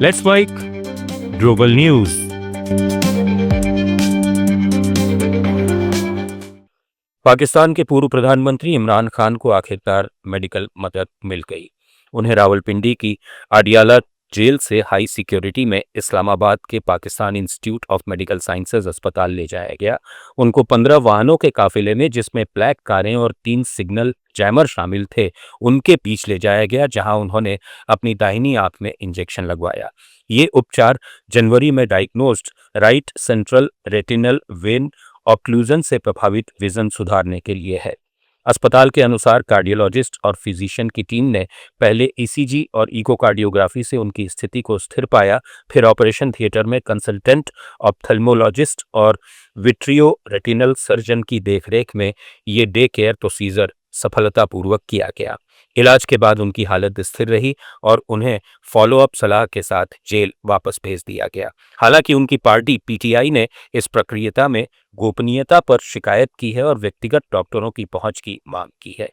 Let's Spike Global News। Pakistan के पूर्व प्रधानमंत्री इमरान खान को आखिरकार मेडिकल मदद मिल गई। उन्हें रावलपिंडी की आडियाला जेल से हाई सिक्योरिटी में इस्लामाबाद के Pakistan institute of medical sciences अस्पताल ले जाया गया। उनको 15 वाहनों के काफिले में, जिसमें ब्लैक कारें और 3 सिग्नल जैमर शामिल थे, उनके बीच ले जाया गया, जहां उन्होंने अपनी दाहिनी आंख में इंजेक्शन लगवाया। ये उपचार जनवरी में diagnosed right central retinal vein occlusion से प्रभावित विजन सुधारने के लिए है। अस्पताल के अनुसार कार्डियोलॉजिस्ट और फिजिशियन की टीम ने पहले ईसीजी और इकोकार्डियोग्राफी से उनकी स्थिति को स्थिर पाया। फिर ऑपरेशन थिएटर में कंसल्टेंट ऑप्थेल्मोलॉजिस्ट और विट्रियो रेटिनल सर्जन की देखरेख में ये डे केयर प्रोसीजर सफलतापूर्वक किया गया। इलाज के बाद उनकी हालत स्थिर रही और उन्हें फॉलोअप सलाह के साथ जेल वापस भेज दिया गया। हालांकि उनकी पार्टी पीटीआई ने इस प्रक्रिया में गोपनीयता पर शिकायत की है और व्यक्तिगत डॉक्टरों की पहुंच की मांग की है।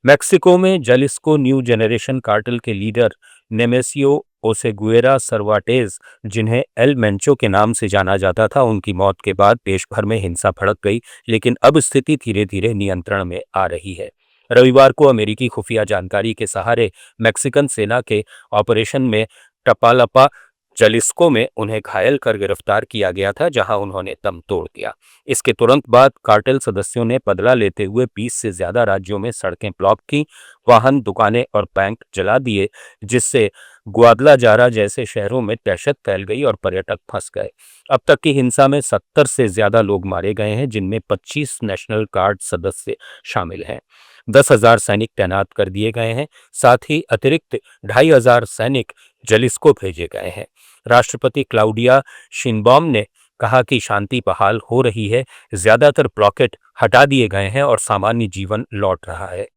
मेक्सिको में जलिस्को न्यू जनरेशन कार्टेल के लीडर नेमेसियो ओसेगुएरा सर्वाटेज, जिन्हें एल मेंचो के नाम से जाना जाता था, उनकी मौत के बाद देश भर में हिंसा भड़क गई, लेकिन अब स्थिति धीरे धीरे नियंत्रण में आ रही है। रविवार को अमेरिकी खुफिया जानकारी के सहारे मैक्सिकन सेना के ऑपरेशन में टपालपा जलिस्को में उन्हें घायल कर गिरफ्तार किया गया था, जहां उन्होंने दम तोड़ दिया। इसके तुरंत बाद कार्टेल सदस्यों ने बदला लेते हुए 20 से ज्यादा राज्यों में सड़कें ब्लॉक की, वाहन, दुकानें और बैंक जला दिए, जिससे ग्वादलाजारा जैसे शहरों में दहशत फैल गई और पर्यटक फंस गए। अब तक की हिंसा में 70 से ज्यादा लोग मारे गए हैं, जिनमें 25 नेशनल गार्ड सदस्य शामिल हैं। 10,000 सैनिक तैनात कर दिए गए हैं। साथ ही अतिरिक्त 2,500 सैनिक जलिस्को भेजे गए हैं। राष्ट्रपति क्लाउडिया शिनबॉम ने कहा कि शांति बहाल हो रही है, ज्यादातर ब्लॉकेट हटा दिए गए हैं और सामान्य जीवन लौट रहा है।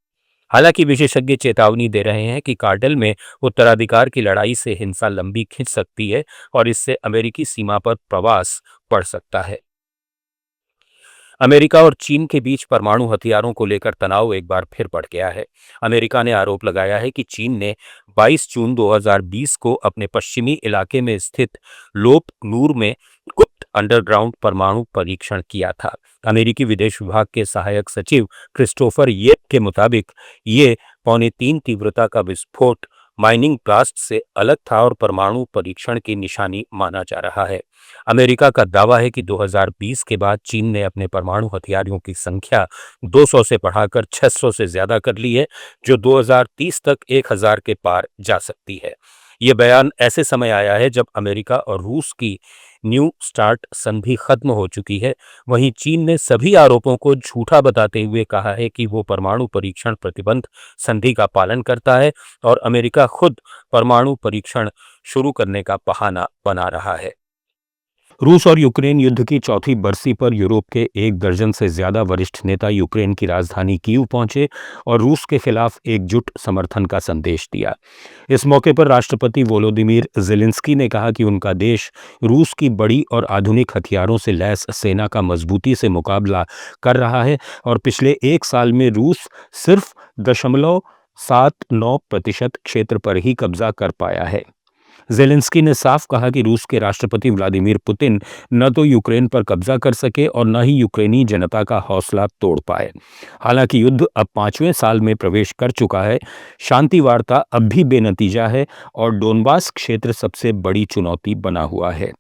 हालांकि विशेषज्ञ चेतावनी दे रहे हैं कि कार्टेल में उत्तराधिकार की लड़ाई से हिंसा लंबी खिंच सकती है और इससे अमेरिकी सीमा पर प्रवास बढ़ सकता है। अमेरिका और चीन के बीच परमाणु हथियारों को लेकर तनाव एक बार फिर बढ़ गया है। अमेरिका ने आरोप लगाया है कि चीन ने 22 जून 2020 को अपने पश्चिमी इलाके में स्थित लोप नूर में गुप्त अंडरग्राउंड परमाणु परीक्षण किया था। अमेरिकी विदेश विभाग के सहायक सचिव क्रिस्टोफर येप के मुताबिक ये 2.5 तीव्रता का विस्फोट माइनिंग ब्लास्ट से अलग था और परमाणु परीक्षण की निशानी माना जा रहा है। अमेरिका का दावा है कि 2020 के बाद चीन ने अपने परमाणु हथियारों की संख्या 200 से बढ़ाकर 600 से ज्यादा कर ली है, जो 2030 तक 1000 के पार जा सकती है। ये बयान ऐसे समय आया है जब अमेरिका और रूस की न्यू स्टार्ट संधि खत्म हो चुकी है। वहीं चीन ने सभी आरोपों को झूठा बताते हुए कहा है कि वो परमाणु परीक्षण प्रतिबंध संधि का पालन करता है और अमेरिका खुद परमाणु परीक्षण शुरू करने का बहाना बना रहा है। रूस और यूक्रेन युद्ध की चौथी बरसी पर यूरोप के 1 दर्जन से ज्यादा वरिष्ठ नेता यूक्रेन की राजधानी कीव पहुंचे और रूस के खिलाफ एकजुट समर्थन का संदेश दिया। इस मौके पर राष्ट्रपति वोलोदिमीर ज़ेलेंस्की ने कहा कि उनका देश रूस की बड़ी और आधुनिक हथियारों से लैस सेना का मजबूती से मुकाबला कर रहा है और पिछले 1 साल में रूस सिर्फ 0.79% क्षेत्र पर ही कब्जा कर पाया है। ज़ेलेंस्की ने साफ कहा कि रूस के राष्ट्रपति व्लादिमीर पुतिन न तो यूक्रेन पर कब्जा कर सके और न ही यूक्रेनी जनता का हौसला तोड़ पाए। हालांकि युद्ध अब 5वें साल में प्रवेश कर चुका है, शांति वार्ता अब भी बेनतीजा है और डोनबास क्षेत्र सबसे बड़ी चुनौती बना हुआ है।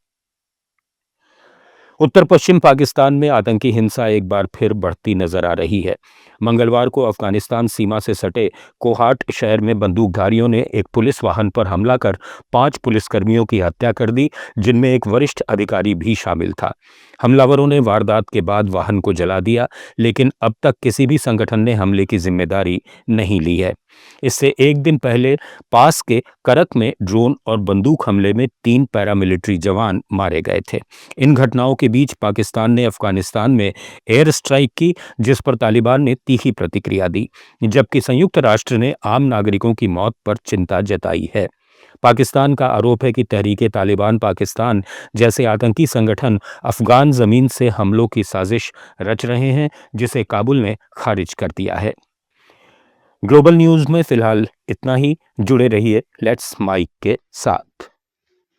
उत्तर पश्चिम पाकिस्तान में आतंकी हिंसा एक बार फिर बढ़ती नजर आ रही है। मंगलवार को अफगानिस्तान सीमा से सटे कोहाट शहर में बंदूकधारियों ने एक पुलिस वाहन पर हमला कर 5 पुलिसकर्मियों की हत्या कर दी, जिनमें एक वरिष्ठ अधिकारी भी शामिल था। हमलावरों ने वारदात के बाद वाहन को जला दिया, लेकिन अब तक किसी भी संगठन ने हमले की जिम्मेदारी नहीं ली है। इससे एक दिन पहले पास के करक में ड्रोन और बंदूक हमले में 3 पैरामिलिट्री जवान मारे गए थे। इन घटनाओं के बीच पाकिस्तान ने अफगानिस्तान में एयर स्ट्राइक की, जिस पर तालिबान ने तीखी प्रतिक्रिया दी, जबकि संयुक्त राष्ट्र ने आम नागरिकों की मौत पर चिंता जताई है। पाकिस्तान का आरोप है कि तहरीके तालिबान पाकिस्तान जैसे आतंकी संगठन अफगान जमीन से हमलों की साजिश रच रहे हैं, जिसे काबुल ने खारिज कर दिया है। ग्लोबल न्यूज़ में फिलहाल इतना ही। जुड़े रहिए लेट्स माइक के साथ।